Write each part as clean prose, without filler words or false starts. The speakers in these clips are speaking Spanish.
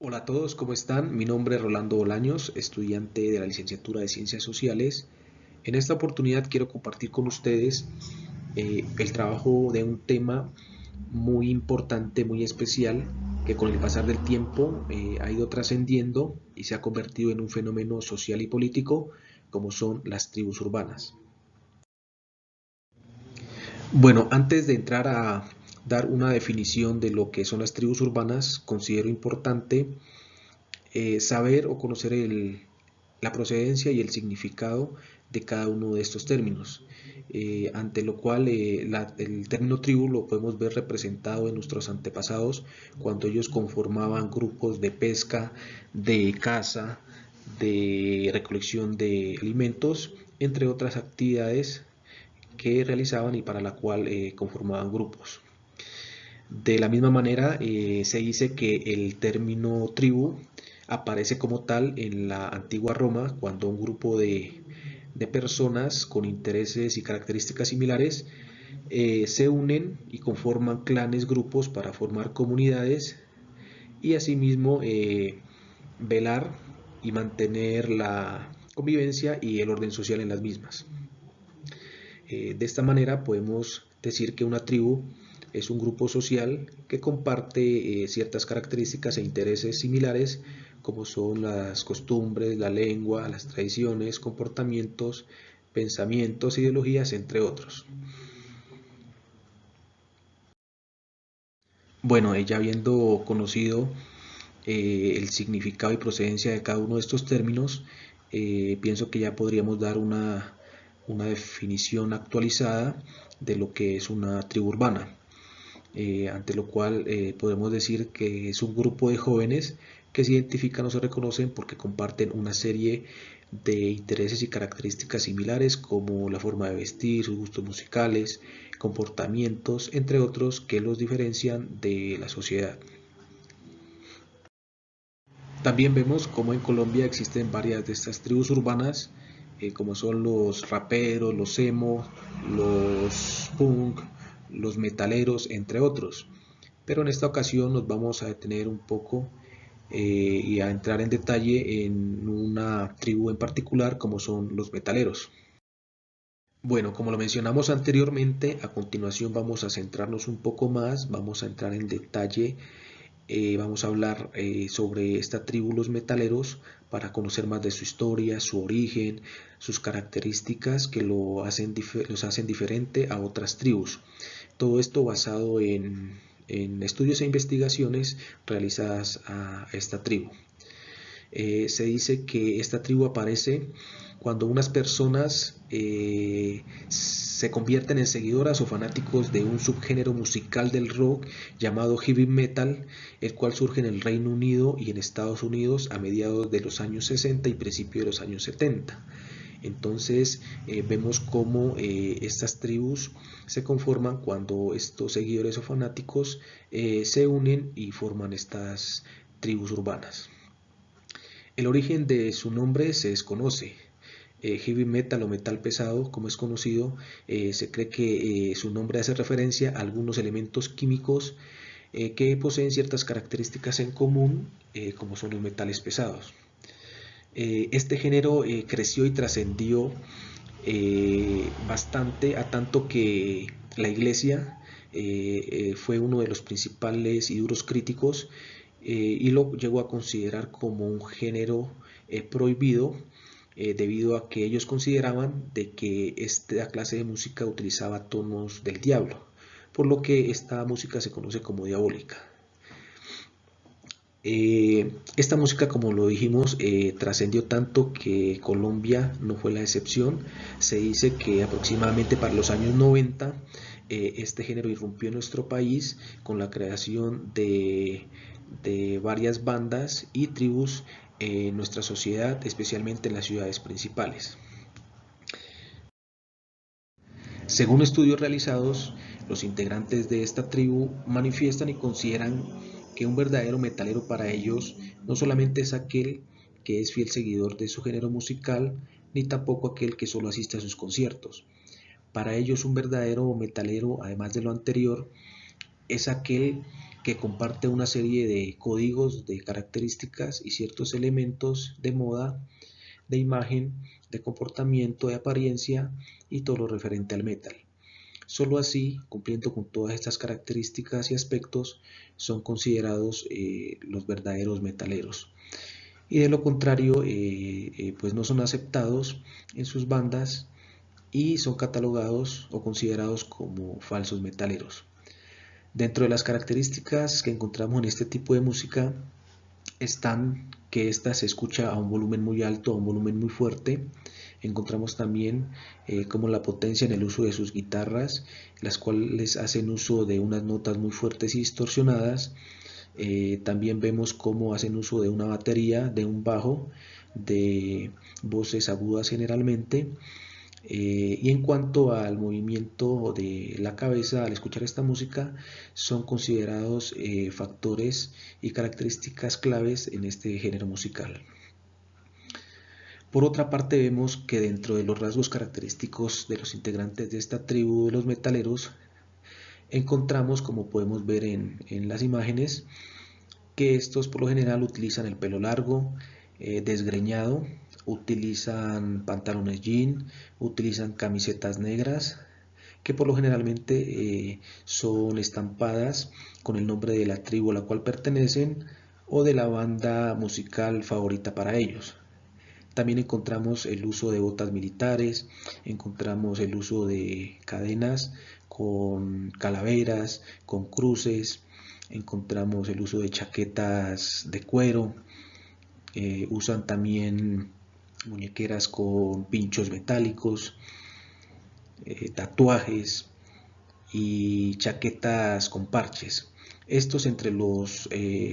Hola a todos, ¿cómo están? Mi nombre es Rolando Bolaños, estudiante de la licenciatura de Ciencias Sociales. En esta oportunidad quiero compartir con ustedes el trabajo de un tema muy importante, muy especial, que con el pasar del tiempo ha ido trascendiendo y se ha convertido en un fenómeno social y político, como son las tribus urbanas. Bueno, antes de entrar a dar una definición de lo que son las tribus urbanas, considero importante saber o conocer la procedencia y el significado de cada uno de estos términos, ante lo cual el término tribu lo podemos ver representado en nuestros antepasados cuando ellos conformaban grupos de pesca, de caza, de recolección de alimentos, entre otras actividades que realizaban y para la cual conformaban grupos. De la misma manera, se dice que el término tribu aparece como tal en la antigua Roma cuando un grupo de personas con intereses y características similares se unen y conforman clanes, grupos para formar comunidades y asimismo velar y mantener la convivencia y el orden social en las mismas. De esta manera podemos decir que una tribu es un grupo social que comparte ciertas características e intereses similares como son las costumbres, la lengua, las tradiciones, comportamientos, pensamientos, ideologías, entre otros. Bueno, ya habiendo conocido el significado y procedencia de cada uno de estos términos, pienso que ya podríamos dar una definición actualizada de lo que es una tribu urbana, ante lo cual podemos decir que es un grupo de jóvenes que se identifican o se reconocen porque comparten una serie de intereses y características similares como la forma de vestir, sus gustos musicales, comportamientos, entre otros, que los diferencian de la sociedad. También vemos como en Colombia existen varias de estas tribus urbanas, como son los raperos, los emo, los punk, los metaleros, entre otros. Pero en esta ocasión nos vamos a detener un poco y a entrar en detalle en una tribu en particular como son los metaleros. Bueno, como lo mencionamos anteriormente, a continuación vamos a centrarnos un poco más, vamos a entrar en detalle, vamos a hablar sobre esta tribu, los metaleros, para conocer más de su historia, su origen, sus características que los hacen diferente a otras tribus. Todo esto basado en estudios e investigaciones realizadas a esta tribu. Se dice que esta tribu aparece cuando unas personas se convierten en seguidoras o fanáticos de un subgénero musical del rock llamado heavy metal, el cual surge en el Reino Unido y en Estados Unidos a mediados de los años 60 y principios de los años 70. Entonces vemos cómo estas tribus se conforman cuando estos seguidores o fanáticos se unen y forman estas tribus urbanas. El origen de su nombre se desconoce. Heavy metal o metal pesado, como es conocido, se cree que su nombre hace referencia a algunos elementos químicos que poseen ciertas características en común, como son los metales pesados. Este género creció y trascendió bastante, a tanto que la iglesia fue uno de los principales y duros críticos y lo llegó a considerar como un género prohibido debido a que ellos consideraban de que esta clase de música utilizaba tonos del diablo, por lo que esta música se conoce como diabólica. Esta música, como lo dijimos, trascendió tanto que Colombia no fue la excepción. Se dice que aproximadamente para los años 90 este género irrumpió en nuestro país con la creación de varias bandas y tribus en nuestra sociedad, especialmente en las ciudades principales. Según estudios realizados, los integrantes de esta tribu manifiestan y consideran que un verdadero metalero para ellos no solamente es aquel que es fiel seguidor de su género musical, ni tampoco aquel que solo asiste a sus conciertos. Para ellos un verdadero metalero, además de lo anterior, es aquel que comparte una serie de códigos, de características y ciertos elementos de moda, de imagen, de comportamiento, de apariencia y todo lo referente al metal. Solo así, cumpliendo con todas estas características y aspectos, son considerados los verdaderos metaleros. Y de lo contrario, pues no son aceptados en sus bandas y son catalogados o considerados como falsos metaleros. Dentro de las características que encontramos en este tipo de música están que ésta se escucha a un volumen muy alto, a un volumen muy fuerte. Encontramos también como la potencia en el uso de sus guitarras, las cuales hacen uso de unas notas muy fuertes y distorsionadas. También vemos cómo hacen uso de una batería, de un bajo, de voces agudas generalmente. Y en cuanto al movimiento de la cabeza al escuchar esta música, son considerados factores y características claves en este género musical. Por otra parte, vemos que dentro de los rasgos característicos de los integrantes de esta tribu de los metaleros, encontramos, como podemos ver en las imágenes, que estos por lo general utilizan el pelo largo, desgreñado, utilizan pantalones jean, utilizan camisetas negras, que por lo generalmente son estampadas con el nombre de la tribu a la cual pertenecen o de la banda musical favorita para ellos. También encontramos el uso de botas militares, encontramos el uso de cadenas con calaveras, con cruces, encontramos el uso de chaquetas de cuero, usan también muñequeras con pinchos metálicos, tatuajes y chaquetas con parches. Estos entre los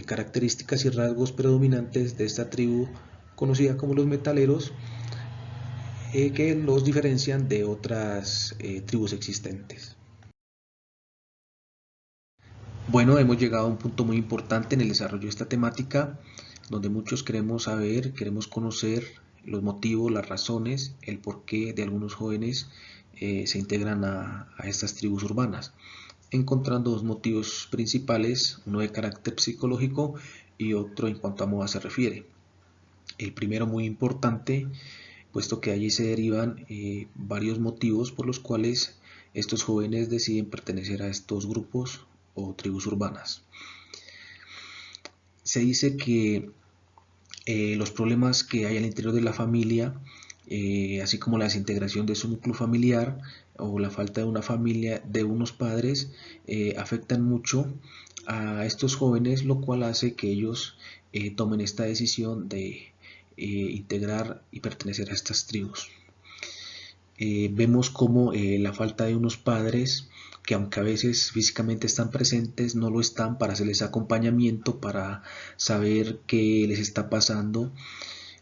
características y rasgos predominantes de esta tribu conocida como los metaleros, que los diferencian de otras tribus existentes. Bueno, hemos llegado a un punto muy importante en el desarrollo de esta temática, donde muchos queremos saber, queremos conocer los motivos, las razones, el porqué de algunos jóvenes se integran a estas tribus urbanas, encontrando dos motivos principales, uno de carácter psicológico y otro en cuanto a moda se refiere. El primero muy importante, puesto que allí se derivan varios motivos por los cuales estos jóvenes deciden pertenecer a estos grupos o tribus urbanas. Se dice que los problemas que hay al interior de la familia, así como la desintegración de su núcleo familiar o la falta de una familia, de unos padres, afectan mucho a estos jóvenes, lo cual hace que ellos tomen esta decisión de integrar y pertenecer a estas tribus. Vemos como la falta de unos padres que aunque a veces físicamente están presentes, no lo están para hacerles acompañamiento, para saber qué les está pasando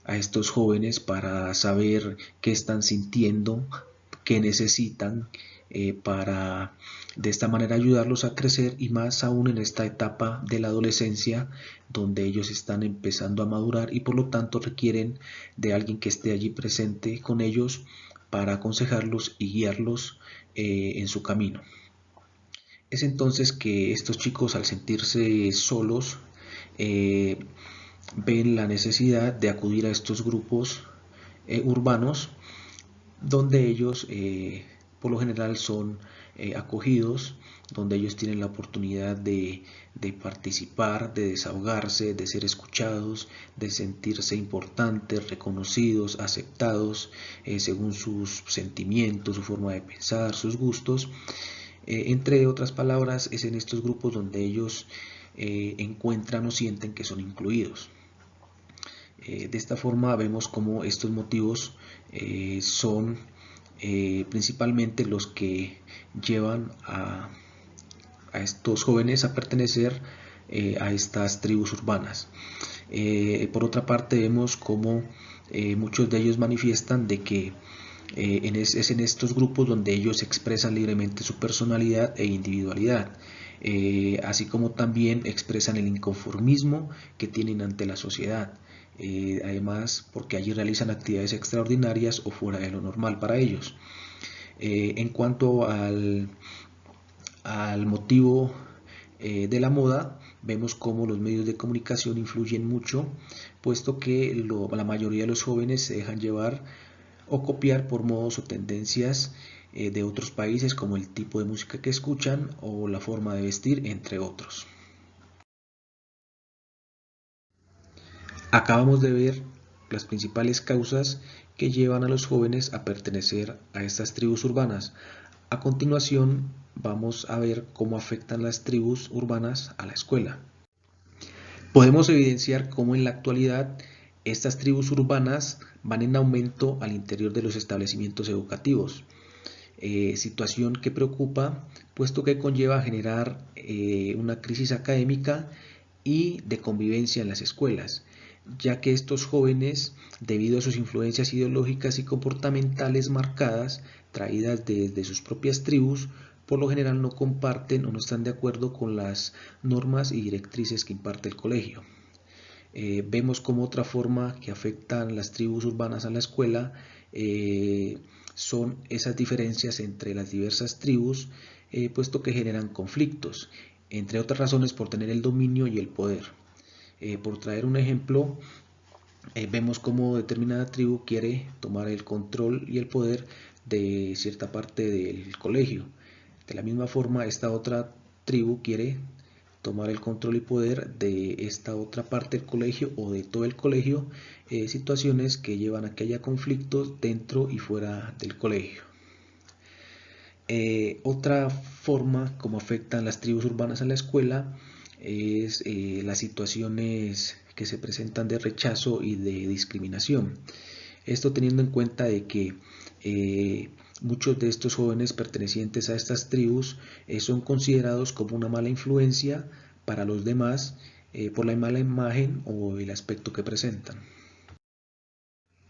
a estos jóvenes, para saber qué están sintiendo, qué necesitan, para de esta manera ayudarlos a crecer, y más aún en esta etapa de la adolescencia donde ellos están empezando a madurar y por lo tanto requieren de alguien que esté allí presente con ellos para aconsejarlos y guiarlos en su camino. Es entonces que estos chicos, al sentirse solos, ven la necesidad de acudir a estos grupos urbanos, donde ellos por lo general son acogidos, donde ellos tienen la oportunidad de participar, de desahogarse, de ser escuchados, de sentirse importantes, reconocidos, aceptados según sus sentimientos, su forma de pensar, sus gustos. Entre otras palabras, es en estos grupos donde ellos encuentran o sienten que son incluidos. De esta forma vemos cómo estos motivos son principalmente los que llevan a estos jóvenes a pertenecer a estas tribus urbanas. Por otra parte, vemos cómo muchos de ellos manifiestan de que es en estos grupos donde ellos expresan libremente su personalidad e individualidad, así como también expresan el inconformismo que tienen ante la sociedad. Además, porque allí realizan actividades extraordinarias o fuera de lo normal para ellos. En cuanto al motivo de la moda, vemos cómo los medios de comunicación influyen mucho, puesto que la mayoría de los jóvenes se dejan llevar o copiar por modos o tendencias de otros países, como el tipo de música que escuchan o la forma de vestir, entre otros. Acabamos de ver las principales causas que llevan a los jóvenes a pertenecer a estas tribus urbanas. A continuación, vamos a ver cómo afectan las tribus urbanas a la escuela. Podemos evidenciar cómo en la actualidad estas tribus urbanas van en aumento al interior de los establecimientos educativos, situación que preocupa, puesto que conlleva a generar una crisis académica y de convivencia en las escuelas, ya que estos jóvenes, debido a sus influencias ideológicas y comportamentales marcadas, traídas desde sus propias tribus, por lo general no comparten o no están de acuerdo con las normas y directrices que imparte el colegio. Vemos como otra forma que afectan las tribus urbanas a la escuela son esas diferencias entre las diversas tribus, puesto que generan conflictos, entre otras razones por tener el dominio y el poder. Por traer un ejemplo, vemos cómo determinada tribu quiere tomar el control y el poder de cierta parte del colegio. De la misma forma, esta otra tribu quiere tomar el control y poder de esta otra parte del colegio o de todo el colegio, situaciones que llevan a que haya conflictos dentro y fuera del colegio. Otra forma como afectan las tribus urbanas a la escuela es las situaciones que se presentan de rechazo y de discriminación. Esto teniendo en cuenta de que muchos de estos jóvenes pertenecientes a estas tribus son considerados como una mala influencia para los demás por la mala imagen o el aspecto que presentan.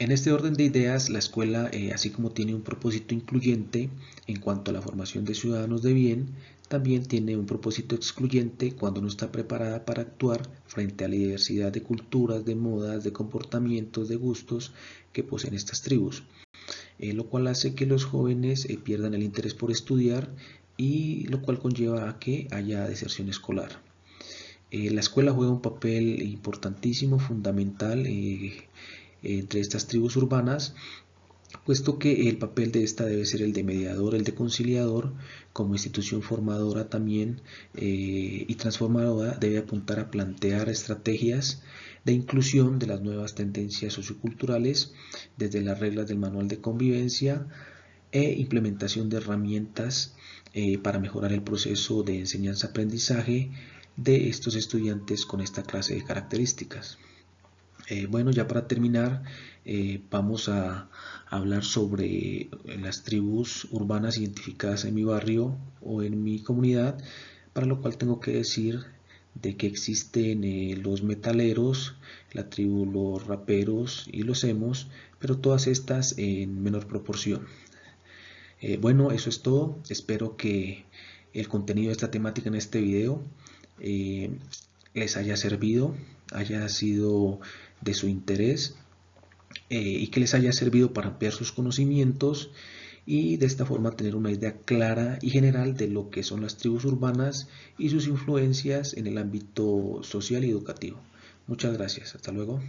En este orden de ideas, la escuela, así como tiene un propósito incluyente en cuanto a la formación de ciudadanos de bien, también tiene un propósito excluyente cuando no está preparada para actuar frente a la diversidad de culturas, de modas, de comportamientos, de gustos que poseen estas tribus, lo cual hace que los jóvenes pierdan el interés por estudiar y lo cual conlleva a que haya deserción escolar. La escuela juega un papel importantísimo, fundamental entre estas tribus urbanas, puesto que el papel de esta debe ser el de mediador, el de conciliador, como institución formadora también y transformadora debe apuntar a plantear estrategias de inclusión de las nuevas tendencias socioculturales desde las reglas del manual de convivencia e implementación de herramientas para mejorar el proceso de enseñanza-aprendizaje de estos estudiantes con esta clase de características. Bueno, ya para terminar, vamos a hablar sobre las tribus urbanas identificadas en mi barrio o en mi comunidad, para lo cual tengo que decir de que existen los metaleros, la tribu los raperos y los emos, pero todas estas en menor proporción. Bueno, eso es todo. Espero que el contenido de esta temática en este video les haya servido, haya sido de su interés y que les haya servido para ampliar sus conocimientos y de esta forma tener una idea clara y general de lo que son las tribus urbanas y sus influencias en el ámbito social y educativo. Muchas gracias. Hasta luego.